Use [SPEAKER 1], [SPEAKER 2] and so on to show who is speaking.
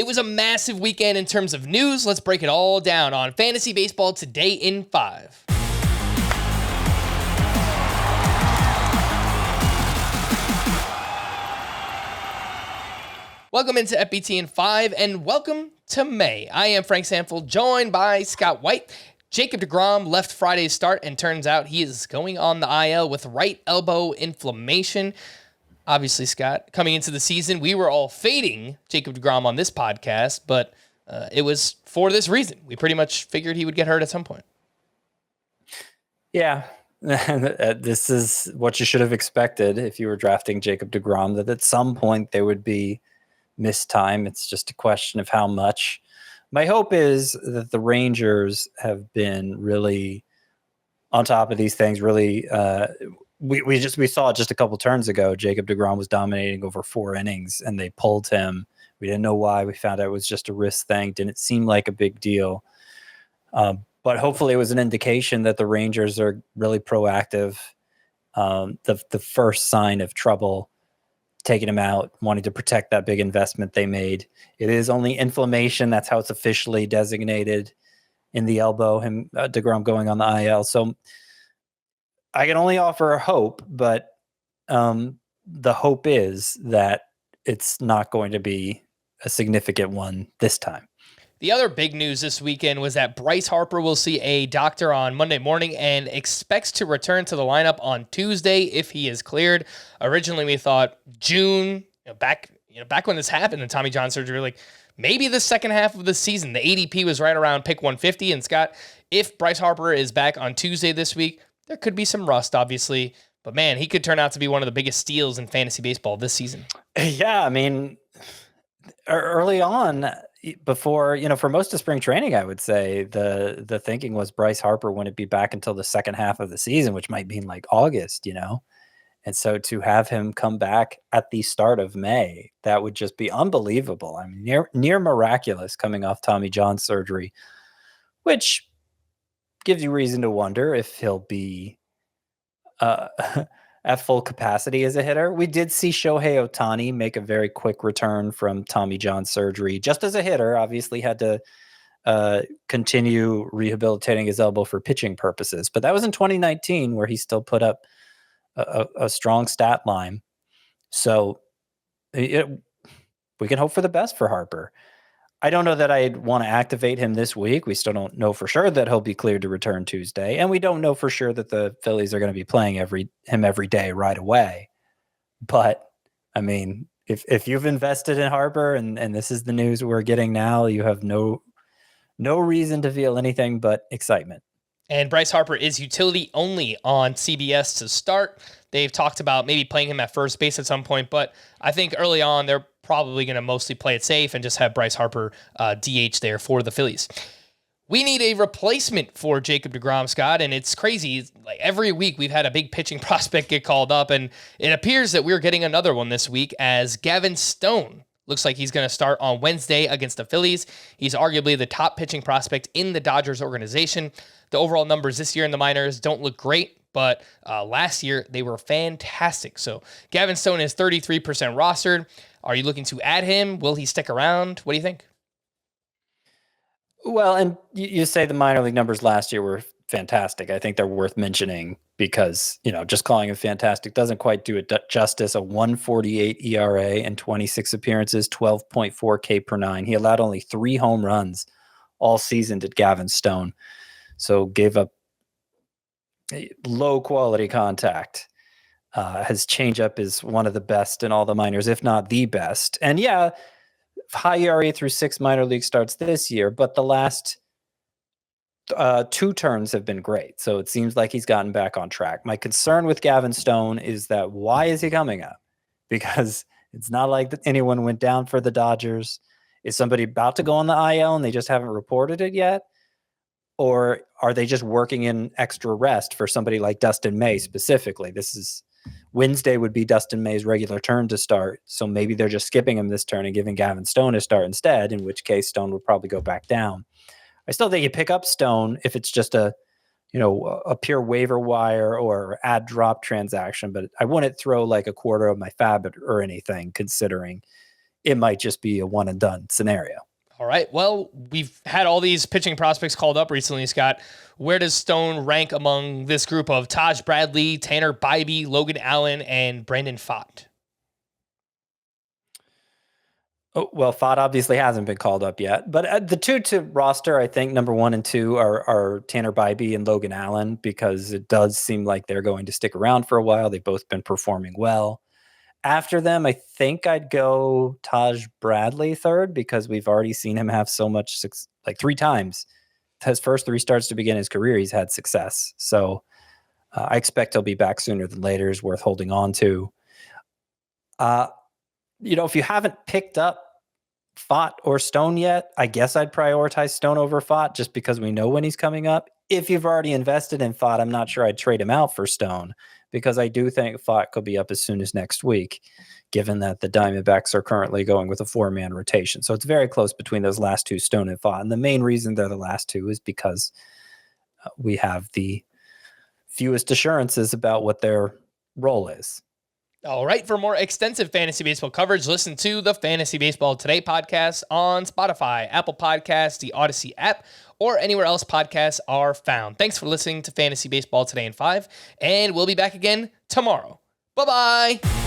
[SPEAKER 1] It was a massive weekend in terms of news. Let's break it all down on Fantasy Baseball Today in 5. Welcome into FBT in 5, and welcome to May. I am Frank Sanford, joined by Scott White. Jacob deGrom left Friday's start, and turns out he is going on the IL with right elbow inflammation. Obviously, Scott, coming into the season, we were all fading Jacob deGrom on this podcast, but it was for this reason. We pretty much figured he would get hurt at some point.
[SPEAKER 2] Yeah, this is what you should have expected if you were drafting Jacob deGrom, that at some point there would be missed time. It's just a question of how much. My hope is that the Rangers have been really on top of these things, really we saw it just a couple turns ago. Jacob deGrom was dominating over 4 innings, and they pulled him. We didn't know why. We found out it was just a wrist thing. Didn't seem like a big deal. But hopefully it was an indication that the Rangers are really proactive. The first sign of trouble, taking him out, wanting to protect that big investment they made. It is only inflammation. That's how it's officially designated in the elbow, deGrom going on the IL. So I can only offer a hope, but the hope is that it's not going to be a significant one this time.
[SPEAKER 1] The other big news this weekend was that Bryce Harper will see a doctor on Monday morning and expects to return to the lineup on Tuesday if he is cleared. Originally, we thought June, back when this happened, the Tommy John surgery, like maybe the second half of the season. The ADP was right around pick 150. And Scott, if Bryce Harper is back on Tuesday this week, there could be some rust, obviously, but man, he could turn out to be one of the biggest steals in fantasy baseball this season.
[SPEAKER 2] Yeah, I mean, early on, before, for most of spring training, I would say the thinking was Bryce Harper wouldn't be back until the second half of the season, which might mean like August, And so to have him come back at the start of May, that would just be unbelievable. I mean, near miraculous coming off Tommy John surgery, which gives you reason to wonder if he'll be at full capacity as a hitter. We did see Shohei Ohtani make a very quick return from Tommy John surgery, just as a hitter. Obviously had to continue rehabilitating his elbow for pitching purposes. But that was in 2019, where he still put up a strong stat line. So we can hope for the best for Harper. I don't know that I'd want to activate him this week. We still don't know for sure that he'll be cleared to return Tuesday. And we don't know for sure that the Phillies are going to be playing him every day right away. But, I mean, if you've invested in Harper and this is the news we're getting now, you have no reason to feel anything but excitement.
[SPEAKER 1] And Bryce Harper is utility only on CBS to start. They've talked about maybe playing him at first base at some point, but I think early on they're probably going to mostly play it safe and just have Bryce Harper DH there for the Phillies. We need a replacement for Jacob deGrom, Scott, and it's crazy. Like every week we've had a big pitching prospect get called up, and it appears that we're getting another one this week as Gavin Stone looks like he's going to start on Wednesday against the Phillies. He's arguably the top pitching prospect in the Dodgers organization. The overall numbers this year in the minors don't look great, but last year they were fantastic. So Gavin Stone is 33% rostered. Are you looking to add him? Will he stick around? What do you think?
[SPEAKER 2] Well, and you say the minor league numbers last year were fantastic. I think they're worth mentioning because, just calling him fantastic doesn't quite do it justice. A 1.48 ERA and 26 appearances, 12.4 K per 9. He allowed only 3 home runs all season, did Gavin Stone. So gave up low quality contact. His changeup is one of the best in all the minors, if not the best. And yeah, high ERA through 6 minor league starts this year, but the last 2 turns have been great. So it seems like he's gotten back on track. My concern with Gavin Stone is that why is he coming up? Because it's not like anyone went down for the Dodgers. Is somebody about to go on the IL and they just haven't reported it yet? Or are they just working in extra rest for somebody like Dustin May specifically? Wednesday would be Dustin May's regular turn to start. So maybe they're just skipping him this turn and giving Gavin Stone a start instead, in which case Stone would probably go back down. I still think you pick up Stone if it's just a pure waiver wire or add drop transaction, but I wouldn't throw like a quarter of my fab or anything, considering it might just be a one and done scenario.
[SPEAKER 1] All right. Well, we've had all these pitching prospects called up recently, Scott. Where does Stone rank among this group of Taj Bradley, Tanner Bybee, Logan Allen, and Brandon Pfaadt?
[SPEAKER 2] Oh, well, Pfaadt obviously hasn't been called up yet, but the two to roster, I think number 1 and 2 are Tanner Bybee and Logan Allen, because it does seem like they're going to stick around for a while. They've both been performing well. After them, I think I'd go Taj Bradley third, because we've already seen him have so much like 3 times. His first 3 starts to begin his career, he's had success. So I expect he'll be back sooner than later. Is worth holding on to. If you haven't picked up Pfaadt or Stone yet, I guess I'd prioritize Stone over Pfaadt, just because we know when he's coming up. If you've already invested in Pfaadt, I'm not sure I'd trade him out for Stone, because I do think Pfaadt could be up as soon as next week, given that the Diamondbacks are currently going with a 4-man rotation. So it's very close between those last 2, Stone and Pfaadt. And the main reason they're the last 2 is because we have the fewest assurances about what their role is.
[SPEAKER 1] All right. For more extensive fantasy baseball coverage, listen to the Fantasy Baseball Today podcast on Spotify, Apple Podcasts, the Audacy app, or anywhere else podcasts are found. Thanks for listening to Fantasy Baseball Today in 5, and we'll be back again tomorrow. Bye-bye.